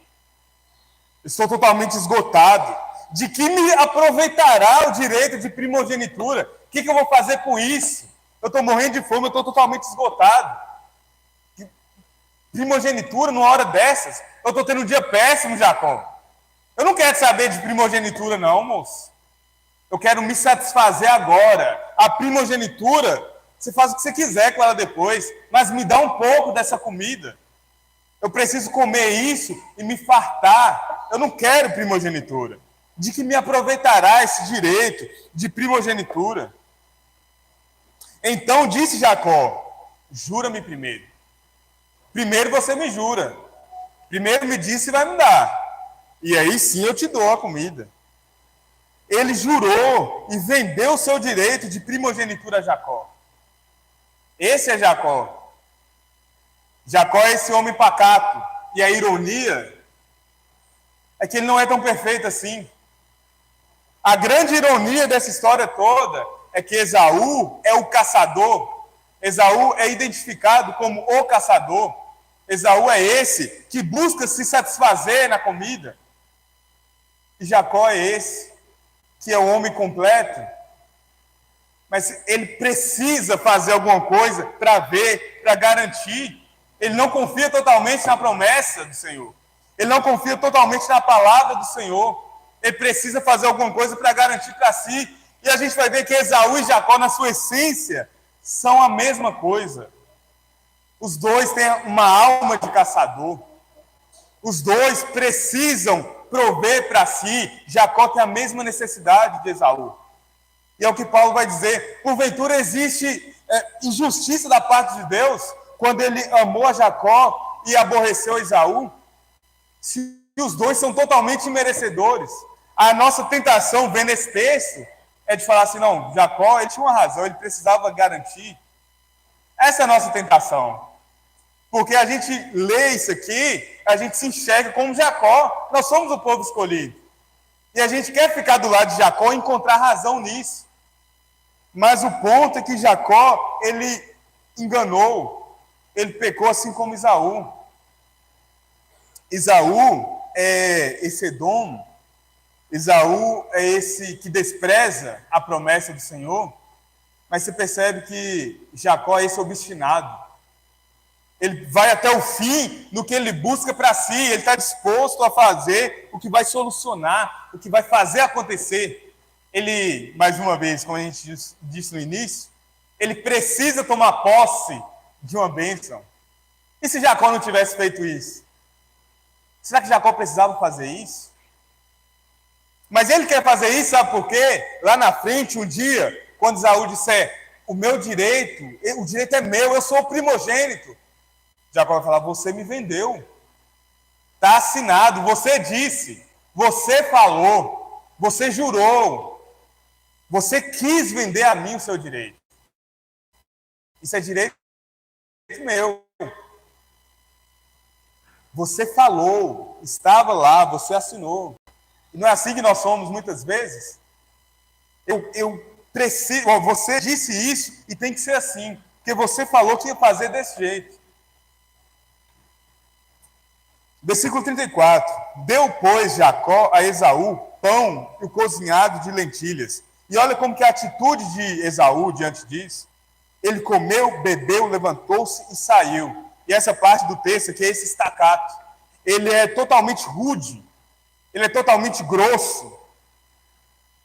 Estou totalmente esgotado. De que me aproveitará o direito de primogenitura? O que eu vou fazer com isso? Eu estou morrendo de fome, eu estou totalmente esgotado. Primogenitura numa hora dessas? Eu estou tendo um dia péssimo, Jacó. Eu não quero saber de primogenitura, não, moço. Eu quero me satisfazer agora. A primogenitura, você faz o que você quiser com ela depois, mas me dá um pouco dessa comida. Eu preciso comer isso e me fartar. Eu não quero primogenitura. De que me aproveitará esse direito de primogenitura? Então disse Jacó, jura-me primeiro. Primeiro você me jura. Primeiro me disse e vai me dar. E aí sim eu te dou a comida. Ele jurou e vendeu o seu direito de primogenitura a Jacó. Esse é Jacó. Jacó é esse homem pacato. E a ironia é que ele não é tão perfeito assim. A grande ironia dessa história toda é que Esaú é o caçador. Esaú é identificado como o caçador. Esaú é esse que busca se satisfazer na comida. E Jacó é esse que é o homem completo. Mas ele precisa fazer alguma coisa para ver, para garantir. Ele não confia totalmente na promessa do Senhor. Ele não confia totalmente na palavra do Senhor. Ele precisa fazer alguma coisa para garantir para si. E a gente vai ver que Esaú e Jacó, na sua essência, são a mesma coisa. Os dois têm uma alma de caçador. Os dois precisam prover para si. Jacó tem a mesma necessidade de Esaú. E é o que Paulo vai dizer. Porventura existe injustiça da parte de Deus quando ele amou a Jacó e aborreceu Esaú? Se os dois são totalmente merecedores. A nossa tentação, vendo esse texto, é de falar assim, não, Jacó, ele tinha uma razão, ele precisava garantir. Essa é a nossa tentação. Porque a gente lê isso aqui, a gente se enxerga como Jacó. Nós somos o povo escolhido. E a gente quer ficar do lado de Jacó e encontrar razão nisso. Mas o ponto é que Jacó, ele enganou. Ele pecou assim como Esaú. Esaú é esse Edom. Esaú é esse que despreza a promessa do Senhor. Mas você percebe que Jacó é esse obstinado. Ele vai até o fim no que ele busca para si. Ele está disposto a fazer o que vai solucionar, o que vai fazer acontecer. Ele, mais uma vez, como a gente disse no início, ele precisa tomar posse de uma bênção. E se Jacó não tivesse feito isso? Será que Jacó precisava fazer isso? Mas ele quer fazer isso, sabe por quê? Lá na frente, um dia, quando Esaú disser, o direito é meu, eu sou o primogênito, Jacó vai falar, você me vendeu. Está assinado, você disse, você falou, você jurou, você quis vender a mim o seu direito. Isso é direito meu. Você falou, estava lá, você assinou. E não é assim que nós somos muitas vezes? Eu preciso, você disse isso e tem que ser assim, porque você falou que ia fazer desse jeito. Versículo 34. Deu, pois, Jacó a Esaú pão e o cozinhado de lentilhas. E olha como que é a atitude de Esaú diante disso. Ele comeu, bebeu, levantou-se e saiu. E essa parte do texto aqui é esse estacato. Ele é totalmente rude. Ele é totalmente grosso.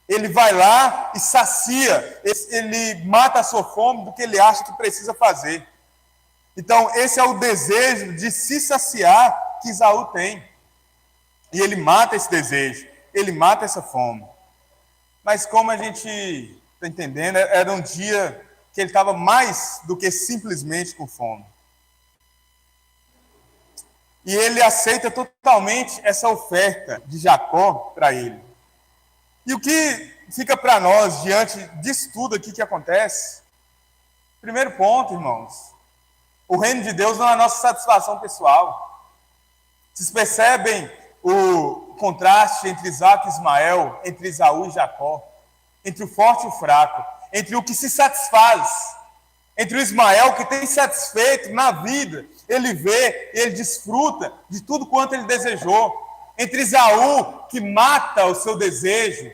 Ele vai lá e sacia. Ele mata a sua fome do que ele acha que precisa fazer. Então, esse é o desejo de se saciar que Esaú tem. E ele mata esse desejo. Ele mata essa fome. Mas como a gente está entendendo, era um dia que ele estava mais do que simplesmente com fome. E ele aceita totalmente essa oferta de Jacó para ele. E o que fica para nós diante disso tudo aqui que acontece? Primeiro ponto, irmãos. O reino de Deus não é a nossa satisfação pessoal. Vocês percebem o contraste entre Isaac e Ismael, entre Esaú e Jacó, entre o forte e o fraco, entre o que se satisfaz, entre o Ismael que tem satisfeito na vida, ele vê, ele desfruta de tudo quanto ele desejou, entre Esaú que mata o seu desejo,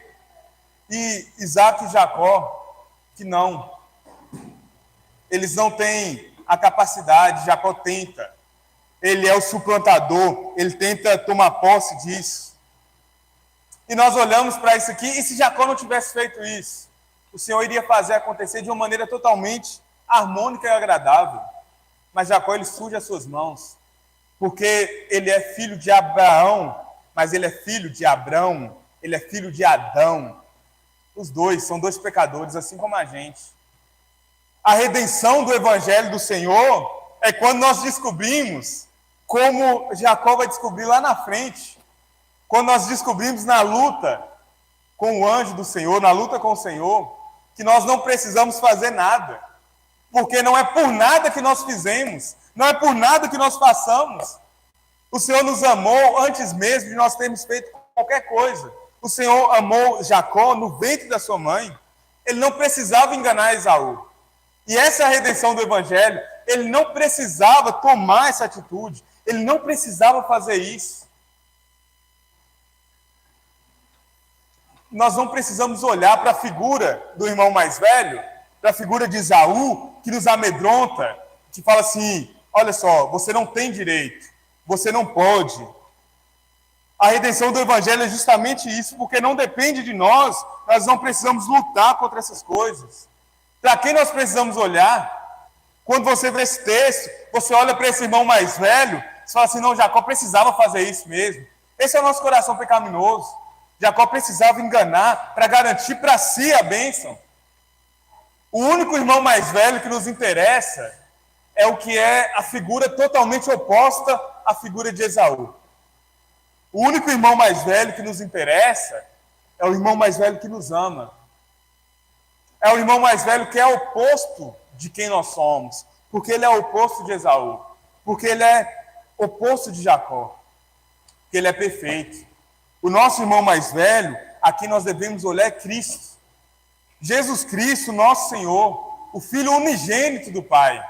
e Isaac e Jacó que não. Eles não têm a capacidade, Jacó tenta. Ele é o suplantador, ele tenta tomar posse disso. E nós olhamos para isso aqui, e se Jacó não tivesse feito isso, o Senhor iria fazer acontecer de uma maneira totalmente harmônica e agradável. Mas Jacó, ele suja as suas mãos, porque ele é filho de Abraão, mas ele é filho de Abrão, ele é filho de Adão. Os dois são dois pecadores, assim como a gente. A redenção do evangelho do Senhor é quando nós descobrimos, como Jacó vai descobrir lá na frente, quando nós descobrimos na luta com o anjo do Senhor, na luta com o Senhor, que nós não precisamos fazer nada, porque não é por nada que nós fizemos, não é por nada que nós façamos. O Senhor nos amou antes mesmo de nós termos feito qualquer coisa. O Senhor amou Jacó no ventre da sua mãe. Ele não precisava enganar Esaú. E essa é a redenção do Evangelho. Ele não precisava tomar essa atitude. Ele não precisava fazer isso. Nós não precisamos olhar para a figura do irmão mais velho, para a figura de Esaú, que nos amedronta, que fala assim, olha só, você não tem direito, você não pode. A redenção do Evangelho é justamente isso, porque não depende de nós, nós não precisamos lutar contra essas coisas. Para quem nós precisamos olhar? Quando você vê esse texto, você olha para esse irmão mais velho, você fala assim, não, Jacó precisava fazer isso mesmo. Esse é o nosso coração pecaminoso. Jacó precisava enganar para garantir para si a bênção. O único irmão mais velho que nos interessa é o que é a figura totalmente oposta à figura de Esaú. O único irmão mais velho que nos interessa é o irmão mais velho que nos ama. É o irmão mais velho que é oposto de quem nós somos, porque ele é oposto de Esaú, porque ele é oposto de Jacó, porque ele é perfeito. O nosso irmão mais velho, aqui nós devemos olhar é Cristo. Jesus Cristo, nosso Senhor, o Filho unigênito do Pai.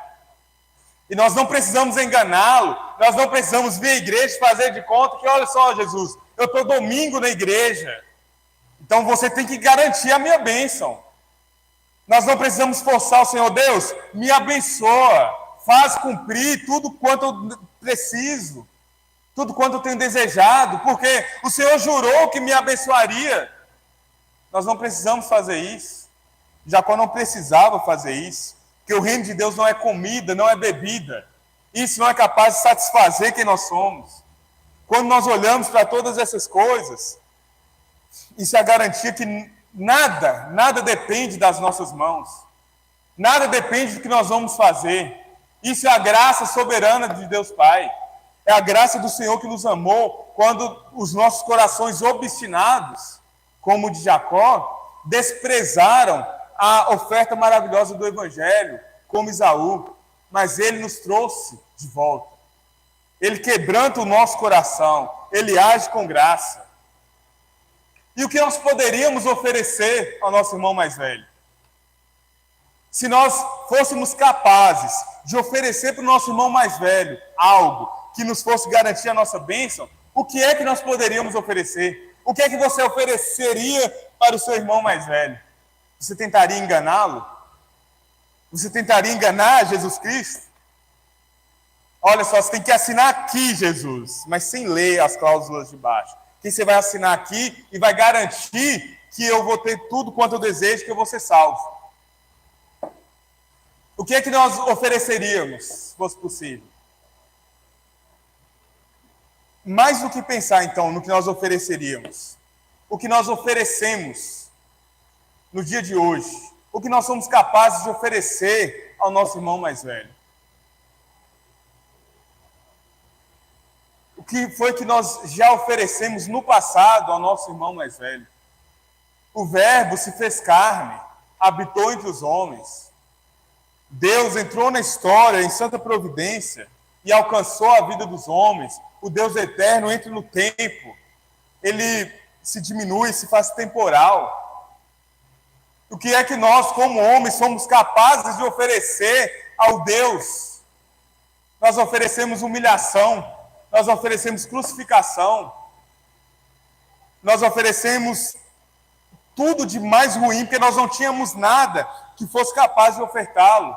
E nós não precisamos enganá-lo, nós não precisamos vir à igreja fazer de conta que, olha só, Jesus, eu estou domingo na igreja, então você tem que garantir a minha bênção. Nós não precisamos forçar o Senhor, Deus, me abençoa, faz cumprir tudo quanto eu preciso, tudo quanto eu tenho desejado, porque o Senhor jurou que me abençoaria. Nós não precisamos fazer isso. Jacó não precisava fazer isso, porque o reino de Deus não é comida, não é bebida. Isso não é capaz de satisfazer quem nós somos. Quando nós olhamos para todas essas coisas, isso é a garantia que Nada depende das nossas mãos. Nada depende do que nós vamos fazer. Isso é a graça soberana de Deus Pai. É a graça do Senhor que nos amou quando os nossos corações obstinados, como o de Jacó, desprezaram a oferta maravilhosa do Evangelho, como Esaú. Mas Ele nos trouxe de volta. Ele quebranta o nosso coração. Ele age com graça. E o que nós poderíamos oferecer ao nosso irmão mais velho? Se nós fôssemos capazes de oferecer para o nosso irmão mais velho algo que nos fosse garantir a nossa bênção, o que é que nós poderíamos oferecer? O que é que você ofereceria para o seu irmão mais velho? Você tentaria enganá-lo? Você tentaria enganar Jesus Cristo? Olha só, você tem que assinar aqui, Jesus, mas sem ler as cláusulas de baixo. Que você vai assinar aqui e vai garantir que eu vou ter tudo quanto eu desejo, que eu vou ser salvo. O que é que nós ofereceríamos, se fosse possível? Mais do que pensar, então, no que nós ofereceríamos, o que nós oferecemos no dia de hoje, o que nós somos capazes de oferecer ao nosso irmão mais velho. O que foi que nós já oferecemos no passado ao nosso irmão mais velho? O Verbo se fez carne, habitou entre os homens. Deus entrou na história em santa providência e alcançou a vida dos homens. O Deus eterno entra no tempo. Ele se diminui, se faz temporal. O que é que nós, como homens, somos capazes de oferecer ao Deus? Nós oferecemos humilhação. Nós oferecemos crucificação. Nós oferecemos tudo de mais ruim, porque nós não tínhamos nada que fosse capaz de ofertá-lo.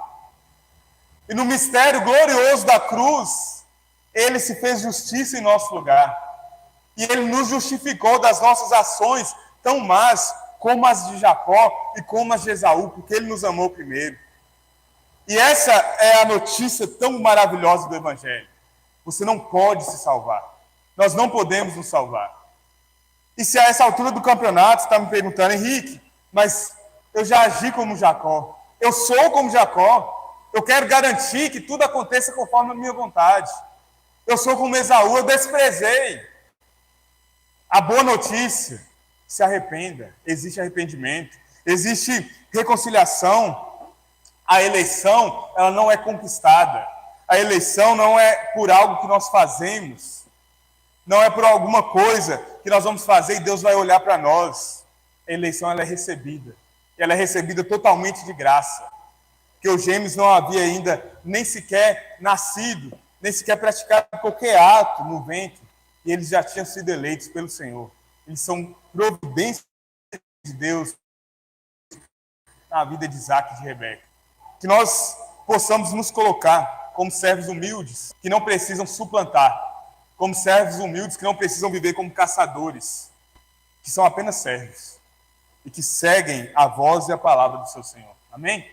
E no mistério glorioso da cruz, Ele se fez justiça em nosso lugar. E Ele nos justificou das nossas ações tão más como as de Jacó e como as de Esaú, porque Ele nos amou primeiro. E essa é a notícia tão maravilhosa do Evangelho. Você não pode se salvar. Nós não podemos nos salvar. E se a essa altura do campeonato você está me perguntando, Henrique, mas eu já agi como Jacó. Eu sou como Jacó. Eu quero garantir que tudo aconteça conforme a minha vontade. Eu sou como Esaú, eu desprezei. A boa notícia, se arrependa. Existe arrependimento. Existe reconciliação. A eleição, ela não é conquistada. A eleição não é por algo que nós fazemos, não é por alguma coisa que nós vamos fazer e Deus vai olhar para nós. A eleição ela é recebida, e ela é recebida totalmente de graça, porque os gêmeos não haviam ainda nem sequer nascido, nem sequer praticado qualquer ato no ventre, e eles já tinham sido eleitos pelo Senhor. Eles são providência de Deus na vida de Isaac e de Rebeca. Que nós possamos nos colocar como servos humildes, que não precisam suplantar, como servos humildes que não precisam viver como caçadores, que são apenas servos, e que seguem a voz e a palavra do seu Senhor. Amém?